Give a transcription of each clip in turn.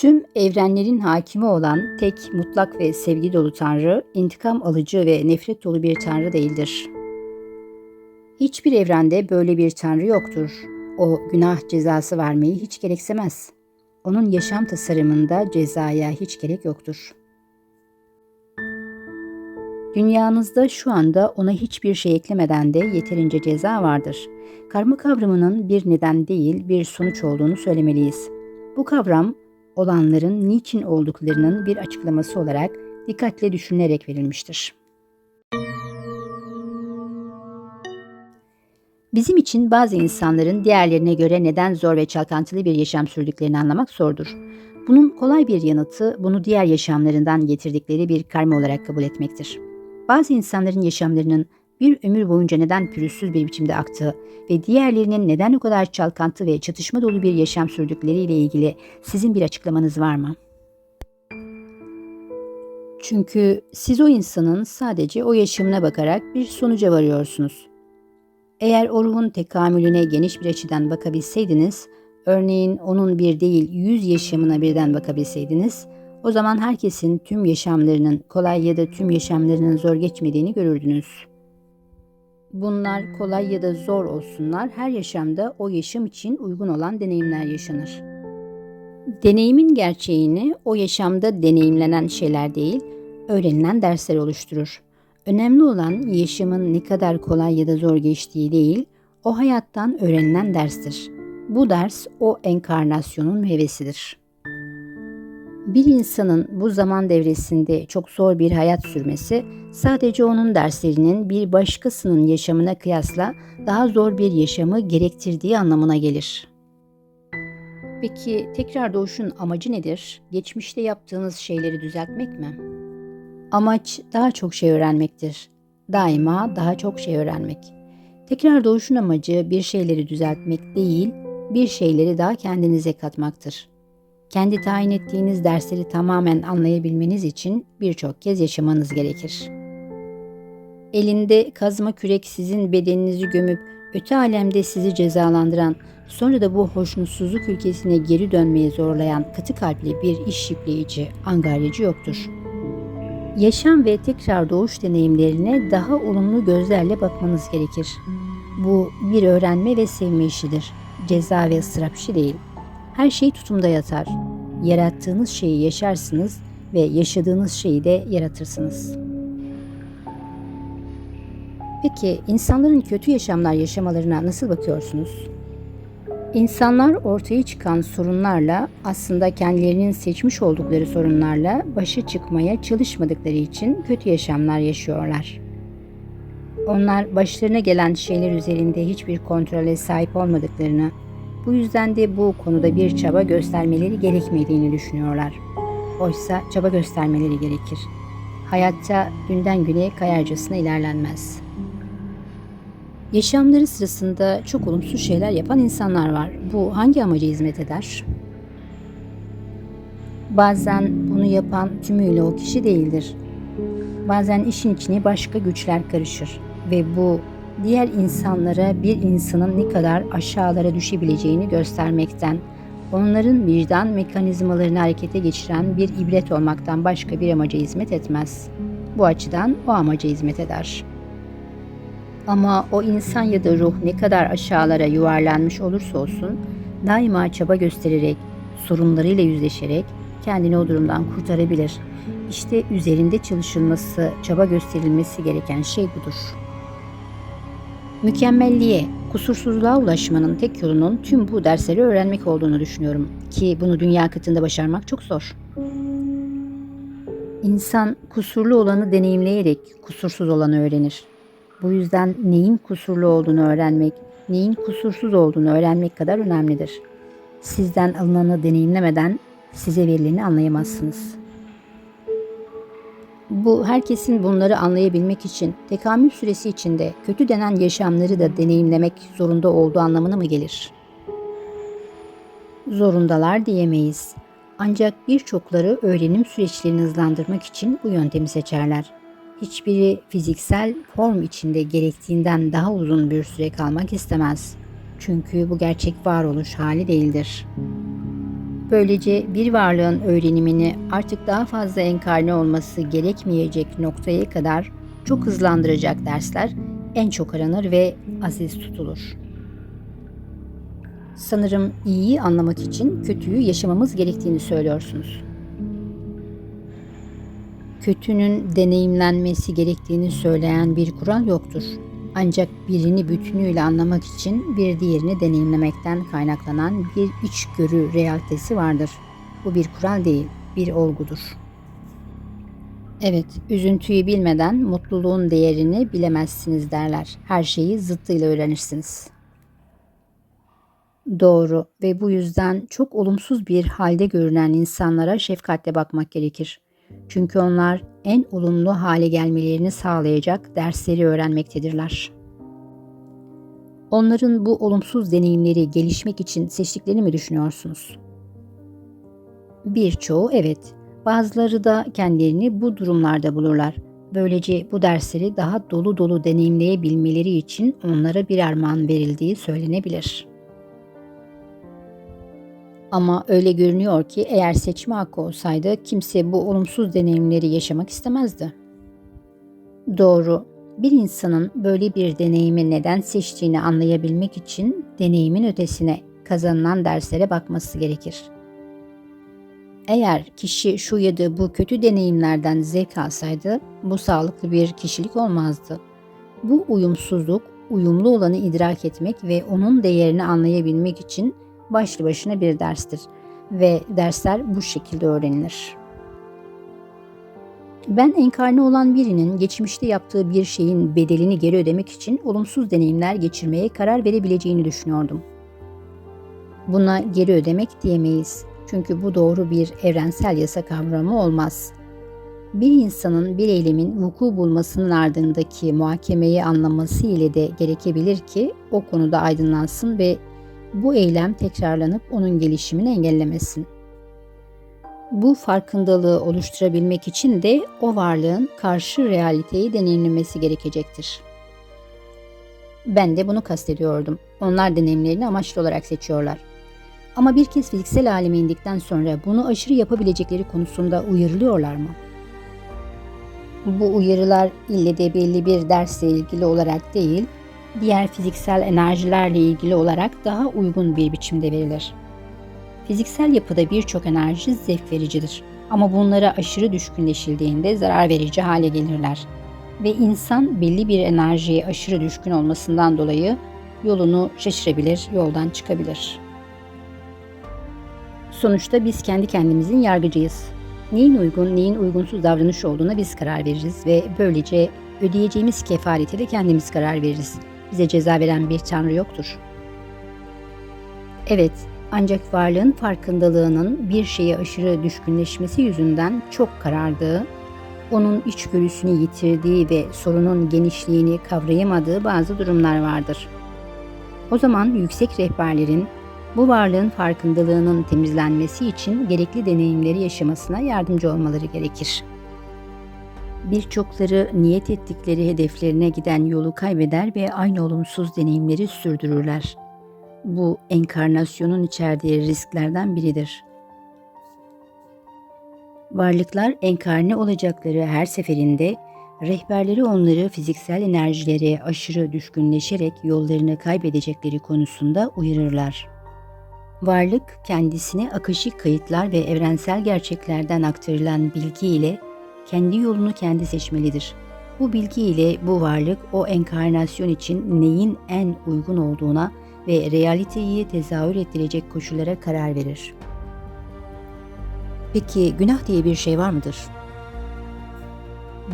Tüm evrenlerin hakimi olan tek, mutlak ve sevgi dolu Tanrı, intikam alıcı ve nefret dolu bir Tanrı değildir. Hiçbir evrende böyle bir Tanrı yoktur. O günah cezası vermeyi hiç gereksemez. Onun yaşam tasarımında cezaya hiç gerek yoktur. Dünyanızda şu anda ona hiçbir şey eklemeden de yeterince ceza vardır. Karma kavramının bir neden değil, bir sonuç olduğunu söylemeliyiz. Bu kavram, olanların niçin olduklarının bir açıklaması olarak dikkatle düşünülerek verilmiştir. Bizim için bazı insanların diğerlerine göre neden zor ve çalkantılı bir yaşam sürdüklerini anlamak zordur. Bunun kolay bir yanıtı, bunu diğer yaşamlarından getirdikleri bir karma olarak kabul etmektir. Bazı insanların yaşamlarının bir ömür boyunca neden pürüzsüz bir biçimde aktığı ve diğerlerinin neden o kadar çalkantı ve çatışma dolu bir yaşam sürdükleriyle ilgili sizin bir açıklamanız var mı? Çünkü siz o insanın sadece o yaşamına bakarak bir sonuca varıyorsunuz. Eğer o ruhun tekamülüne geniş bir açıdan bakabilseydiniz, örneğin onun bir değil 100 yaşamına birden bakabilseydiniz, o zaman herkesin tüm yaşamlarının kolay ya da tüm yaşamlarının zor geçmediğini görürdünüz. Bunlar kolay ya da zor olsunlar, her yaşamda o yaşam için uygun olan deneyimler yaşanır. Deneyimin gerçeğini o yaşamda deneyimlenen şeyler değil, öğrenilen dersler oluşturur. Önemli olan yaşamın ne kadar kolay ya da zor geçtiği değil, o hayattan öğrenilen derstir. Bu ders o enkarnasyonun meyvesidir. Bir insanın bu zaman devresinde çok zor bir hayat sürmesi, sadece onun derslerinin bir başkasının yaşamına kıyasla daha zor bir yaşamı gerektirdiği anlamına gelir. Peki tekrar doğuşun amacı nedir? Geçmişte yaptığınız şeyleri düzeltmek mi? Amaç daha çok şey öğrenmektir. Daima daha çok şey öğrenmek. Tekrar doğuşun amacı bir şeyleri düzeltmek değil, bir şeyleri daha kendinize katmaktır. Kendi tayin ettiğiniz dersleri tamamen anlayabilmeniz için birçok kez yaşamanız gerekir. Elinde kazma kürek sizin bedeninizi gömüp öte alemde sizi cezalandıran, sonra da bu hoşnutsuzluk ülkesine geri dönmeye zorlayan katı kalpli bir iş yükleyici, angaryacı yoktur. Yaşam ve tekrar doğuş deneyimlerine daha olumlu gözlerle bakmanız gerekir. Bu bir öğrenme ve sevme işidir. Ceza ve ıstırap işi değil. Her şey tutumda yatar. Yarattığınız şeyi yaşarsınız ve yaşadığınız şeyi de yaratırsınız. Peki insanların kötü yaşamlar yaşamalarına nasıl bakıyorsunuz? İnsanlar ortaya çıkan sorunlarla, aslında kendilerinin seçmiş oldukları sorunlarla başa çıkmaya çalışmadıkları için kötü yaşamlar yaşıyorlar. Onlar başlarına gelen şeyler üzerinde hiçbir kontrole sahip olmadıklarını, bu yüzden de bu konuda bir çaba göstermeleri gerekmediğini düşünüyorlar. Oysa çaba göstermeleri gerekir. Hayatta günden güne kayarcasına ilerlenmez. Yaşamları sırasında çok olumsuz şeyler yapan insanlar var. Bu hangi amaca hizmet eder? Bazen bunu yapan tümüyle o kişi değildir. Bazen işin içine başka güçler karışır ve bu diğer insanlara bir insanın ne kadar aşağılara düşebileceğini göstermekten, onların vicdan mekanizmalarını harekete geçiren bir ibret olmaktan başka bir amaca hizmet etmez. Bu açıdan o amaca hizmet eder. Ama o insan ya da ruh ne kadar aşağılara yuvarlanmış olursa olsun, daima çaba göstererek, sorunlarıyla yüzleşerek kendini o durumdan kurtarabilir. İşte üzerinde çalışılması, çaba gösterilmesi gereken şey budur. Mükemmelliğe, kusursuzluğa ulaşmanın tek yolunun tüm bu dersleri öğrenmek olduğunu düşünüyorum ki bunu dünya kıtında başarmak çok zor. İnsan kusurlu olanı deneyimleyerek kusursuz olanı öğrenir. Bu yüzden neyin kusurlu olduğunu öğrenmek, neyin kusursuz olduğunu öğrenmek kadar önemlidir. Sizden alınanı deneyimlemeden size verileni anlayamazsınız. Bu herkesin bunları anlayabilmek için tekamül süresi içinde kötü denen yaşamları da deneyimlemek zorunda olduğu anlamına mı gelir? Zorundalar diyemeyiz. Ancak birçokları öğrenim süreçlerini hızlandırmak için bu yöntemi seçerler. Hiçbiri fiziksel form içinde gerektiğinden daha uzun bir süre kalmak istemez. Çünkü bu gerçek varoluş hali değildir. Böylece bir varlığın öğrenimini artık daha fazla enkarne olması gerekmeyecek noktaya kadar çok hızlandıracak dersler en çok aranır ve aziz tutulur. Sanırım iyiyi anlamak için kötüyü yaşamamız gerektiğini söylüyorsunuz. Kötünün deneyimlenmesi gerektiğini söyleyen bir kural yoktur. Ancak birini bütünüyle anlamak için bir diğerini deneyimlemekten kaynaklanan bir içgörü realitesi vardır. Bu bir kural değil, bir olgudur. Evet, üzüntüyü bilmeden mutluluğun değerini bilemezsiniz derler. Her şeyi zıttıyla öğrenirsiniz. Doğru ve bu yüzden çok olumsuz bir halde görünen insanlara şefkatle bakmak gerekir. Çünkü onlar en olumlu hale gelmelerini sağlayacak dersleri öğrenmektedirler. Onların bu olumsuz deneyimleri gelişmek için seçtiklerini mi düşünüyorsunuz? Birçoğu evet, bazıları da kendilerini bu durumlarda bulurlar. Böylece bu dersleri daha dolu dolu deneyimleyebilmeleri için onlara bir armağan verildiği söylenebilir. Ama öyle görünüyor ki eğer seçme hakkı olsaydı kimse bu olumsuz deneyimleri yaşamak istemezdi. Doğru. Bir insanın böyle bir deneyimi neden seçtiğini anlayabilmek için deneyimin ötesine, kazanılan derslere bakması gerekir. Eğer kişi şu ya da bu kötü deneyimlerden zevk alsaydı, bu sağlıklı bir kişilik olmazdı. Bu uyumsuzluk, uyumlu olanı idrak etmek ve onun değerini anlayabilmek için başlı başına bir derstir ve dersler bu şekilde öğrenilir. Ben enkarne olan birinin geçmişte yaptığı bir şeyin bedelini geri ödemek için olumsuz deneyimler geçirmeye karar verebileceğini düşünüyordum. Buna geri ödemek diyemeyiz. Çünkü bu doğru bir evrensel yasa kavramı olmaz. Bir insanın bir eylemin vuku bulmasının ardındaki muhakemeyi anlaması ile de gerekebilir ki o konuda aydınlansın ve bu eylem tekrarlanıp onun gelişimini engellemesin. Bu farkındalığı oluşturabilmek için de o varlığın karşı realiteyi deneyimlemesi gerekecektir. Ben de bunu kastediyordum. Onlar deneyimlerini amaçlı olarak seçiyorlar. Ama bir kez fiziksel aleme indikten sonra bunu aşırı yapabilecekleri konusunda uyarılıyorlar mı? Bu uyarılar ille de belli bir dersle ilgili olarak değil, diğer fiziksel enerjilerle ilgili olarak daha uygun bir biçimde verilir. Fiziksel yapıda birçok enerji zevk vericidir ama bunlara aşırı düşkünleşildiğinde zarar verici hale gelirler ve insan belli bir enerjiye aşırı düşkün olmasından dolayı yolunu şaşırabilir, yoldan çıkabilir. Sonuçta biz kendi kendimizin yargıcıyız. Neyin uygun, neyin uygunsuz davranış olduğuna biz karar veririz ve böylece ödeyeceğimiz kefarete de kendimiz karar veririz. Bize ceza veren bir tanrı yoktur. Evet, ancak varlığın farkındalığının bir şeye aşırı düşkünleşmesi yüzünden çok karardığı, onun içgörüsünü yitirdiği ve sorunun genişliğini kavrayamadığı bazı durumlar vardır. O zaman yüksek rehberlerin bu varlığın farkındalığının temizlenmesi için gerekli deneyimleri yaşamasına yardımcı olmaları gerekir. Birçokları niyet ettikleri hedeflerine giden yolu kaybeder ve aynı olumsuz deneyimleri sürdürürler. Bu enkarnasyonun içerdiği risklerden biridir. Varlıklar enkarne olacakları her seferinde rehberleri onları fiziksel enerjilere aşırı düşkünleşerek yollarını kaybedecekleri konusunda uyarırlar. Varlık kendisine akışik kayıtlar ve evrensel gerçeklerden aktarılan bilgi ile kendi yolunu kendi seçmelidir. Bu bilgi ile bu varlık o enkarnasyon için neyin en uygun olduğuna ve realiteyi tezahür ettirecek koşullara karar verir. Peki günah diye bir şey var mıdır?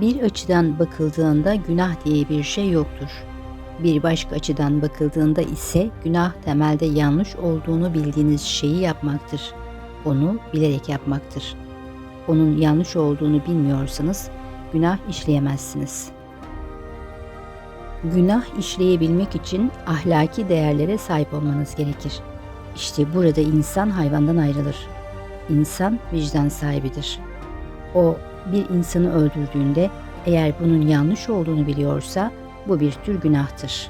Bir açıdan bakıldığında günah diye bir şey yoktur. Bir başka açıdan bakıldığında ise günah temelde yanlış olduğunu bildiğiniz şeyi yapmaktır. Onu bilerek yapmaktır. Onun yanlış olduğunu bilmiyorsanız günah işleyemezsiniz. Günah işleyebilmek için ahlaki değerlere sahip olmanız gerekir. İşte burada insan hayvandan ayrılır. İnsan vicdan sahibidir. O bir insanı öldürdüğünde eğer bunun yanlış olduğunu biliyorsa bu bir tür günahtır.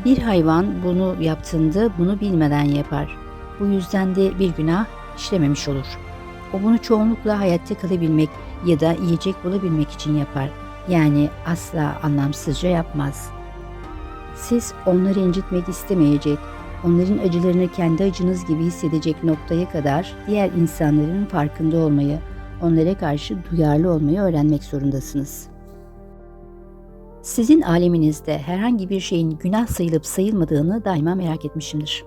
Bir hayvan bunu yaptığında bunu bilmeden yapar. Bu yüzden de bir günah işlememiş olur. O bunu çoğunlukla hayatta kalabilmek ya da yiyecek bulabilmek için yapar. Yani asla anlamsızca yapmaz. Siz onları incitmek istemeyecek, onların acılarını kendi acınız gibi hissedecek noktaya kadar diğer insanların farkında olmayı, onlara karşı duyarlı olmayı öğrenmek zorundasınız. Sizin aleminizde herhangi bir şeyin günah sayılıp sayılmadığını daima merak etmişimdir.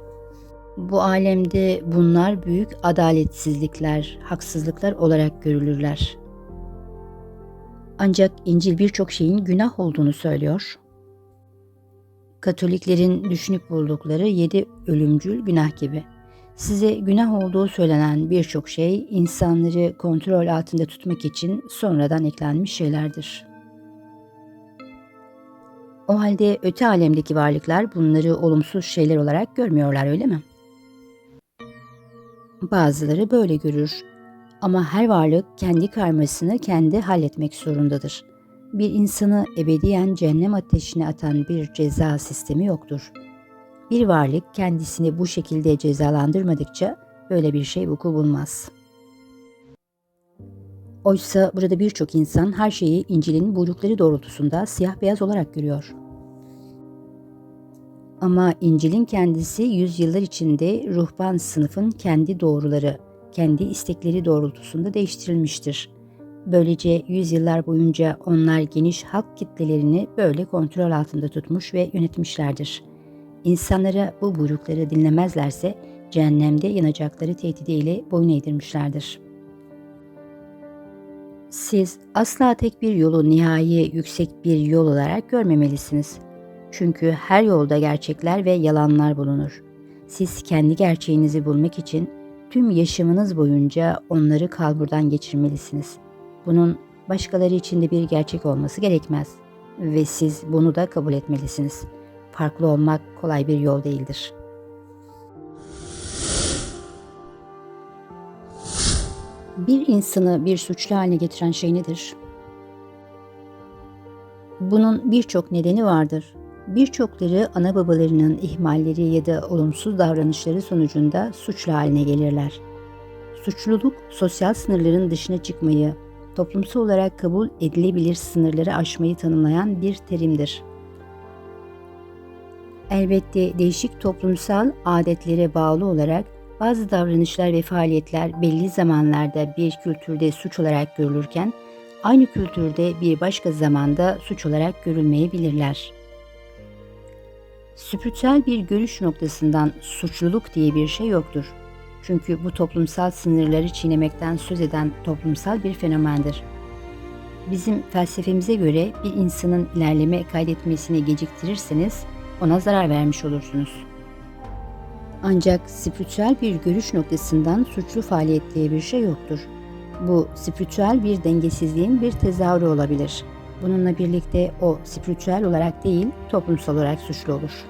Bu alemde bunlar büyük adaletsizlikler, haksızlıklar olarak görülürler. Ancak İncil birçok şeyin günah olduğunu söylüyor. Katoliklerin düşünüp buldukları 7 ölümcül günah gibi. Size günah olduğu söylenen birçok şey insanları kontrol altında tutmak için sonradan eklenmiş şeylerdir. O halde öte alemdeki varlıklar bunları olumsuz şeyler olarak görmüyorlar, öyle mi? Bazıları böyle görür. Ama her varlık kendi karmasını kendi halletmek zorundadır. Bir insanı ebediyen cehennem ateşine atan bir ceza sistemi yoktur. Bir varlık kendisini bu şekilde cezalandırmadıkça böyle bir şey vuku bulmaz. Oysa burada birçok insan her şeyi İncil'in buyrukları doğrultusunda siyah beyaz olarak görüyor. Ama İncil'in kendisi yüzyıllar içinde ruhban sınıfın kendi doğruları, kendi istekleri doğrultusunda değiştirilmiştir. Böylece yüzyıllar boyunca onlar geniş halk kitlelerini böyle kontrol altında tutmuş ve yönetmişlerdir. İnsanlara bu buyrukları dinlemezlerse cehennemde yanacakları tehdidiyle boyun eğdirmişlerdir. Siz asla tek bir yolu nihai yüksek bir yol olarak görmemelisiniz. Çünkü her yolda gerçekler ve yalanlar bulunur. Siz kendi gerçeğinizi bulmak için tüm yaşamınız boyunca onları kalburdan geçirmelisiniz. Bunun başkaları için de bir gerçek olması gerekmez ve siz bunu da kabul etmelisiniz. Farklı olmak kolay bir yol değildir. Bir insanı bir suçlu haline getiren şey nedir? Bunun birçok nedeni vardır. Birçokları ana babalarının ihmalleri ya da olumsuz davranışları sonucunda suçlu haline gelirler. Suçluluk, sosyal sınırların dışına çıkmayı, toplumsal olarak kabul edilebilir sınırları aşmayı tanımlayan bir terimdir. Elbette değişik toplumsal adetlere bağlı olarak bazı davranışlar ve faaliyetler belli zamanlarda bir kültürde suç olarak görülürken, aynı kültürde bir başka zamanda suç olarak görülmeyebilirler. Spiritüel bir görüş noktasından suçluluk diye bir şey yoktur. Çünkü bu toplumsal sınırları çiğnemekten söz eden toplumsal bir fenomendir. Bizim felsefemize göre bir insanın ilerleme kaydetmesini geciktirirseniz ona zarar vermiş olursunuz. Ancak spiritüel bir görüş noktasından suçlu faaliyet diye bir şey yoktur. Bu spiritüel bir dengesizliğin bir tezahürü olabilir. Bununla birlikte o spiritüel olarak değil, toplumsal olarak suçlu olur.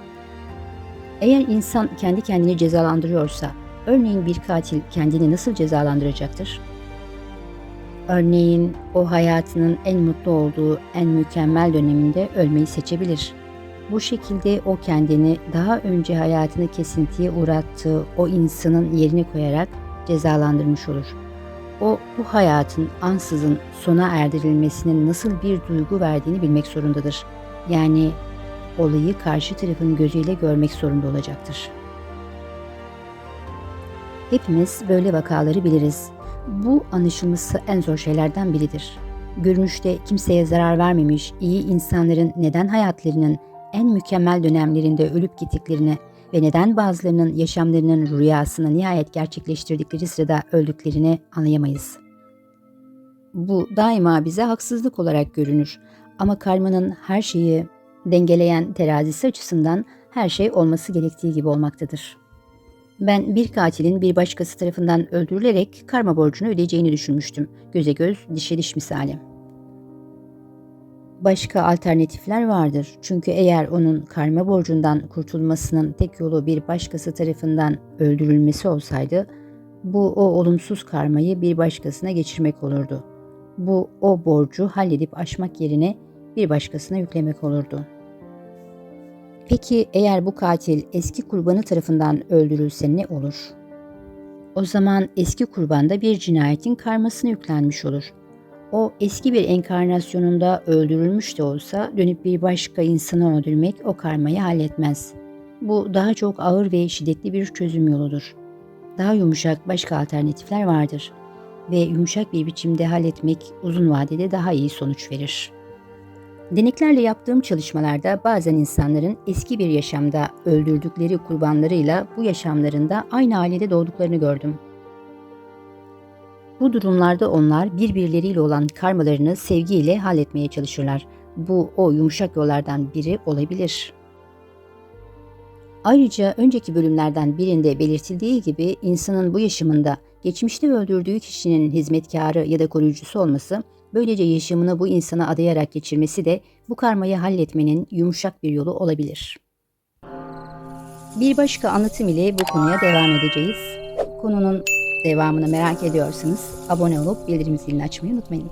Eğer insan kendi kendini cezalandırıyorsa, örneğin bir katil kendini nasıl cezalandıracaktır? Örneğin o hayatının en mutlu olduğu en mükemmel döneminde ölmeyi seçebilir. Bu şekilde o kendini daha önce hayatını kesintiye uğrattığı o insanın yerine koyarak cezalandırmış olur. O bu hayatın ansızın sona erdirilmesinin nasıl bir duygu verdiğini bilmek zorundadır. Yani olayı karşı tarafın gözüyle görmek zorunda olacaktır. Hepimiz böyle vakaları biliriz. Bu anlaşılması en zor şeylerden biridir. Görünüşte kimseye zarar vermemiş iyi insanların neden hayatlarının en mükemmel dönemlerinde ölüp gittiklerini ve neden bazılarının yaşamlarının rüyasını nihayet gerçekleştirdikleri sırada öldüklerini anlayamayız. Bu daima bize haksızlık olarak görünür. Ama karmanın her şeyi dengeleyen terazisi açısından her şey olması gerektiği gibi olmaktadır. Ben bir katilin bir başkası tarafından öldürülerek karma borcunu ödeyeceğini düşünmüştüm. Göze göz, dişe diş misali. Başka alternatifler vardır. Çünkü eğer onun karma borcundan kurtulmasının tek yolu bir başkası tarafından öldürülmesi olsaydı, bu o olumsuz karmayı bir başkasına geçirmek olurdu. Bu o borcu halledip aşmak yerine bir başkasına yüklemek olurdu. Peki eğer bu katil eski kurbanı tarafından öldürülse ne olur? O zaman eski kurbanda bir cinayetin karmasına yüklenmiş olur. O eski bir enkarnasyonunda öldürülmüş de olsa dönüp bir başka insanı öldürmek o karmayı halletmez. Bu daha çok ağır ve şiddetli bir çözüm yoludur. Daha yumuşak başka alternatifler vardır ve yumuşak bir biçimde halletmek uzun vadede daha iyi sonuç verir. Deneklerle yaptığım çalışmalarda bazen insanların eski bir yaşamda öldürdükleri kurbanlarıyla bu yaşamlarında aynı ailede doğduklarını gördüm. Bu durumlarda onlar birbirleriyle olan karmalarını sevgiyle halletmeye çalışırlar. Bu o yumuşak yollardan biri olabilir. Ayrıca önceki bölümlerden birinde belirtildiği gibi insanın bu yaşamında geçmişte öldürdüğü kişinin hizmetkarı ya da koruyucusu olması, böylece yaşamını bu insana adayarak geçirmesi de bu karmayı halletmenin yumuşak bir yolu olabilir. Bir başka anlatım ile bu konuya devam edeceğiz. Konunun devamını merak ediyorsanız abone olup bildirim zilini açmayı unutmayın.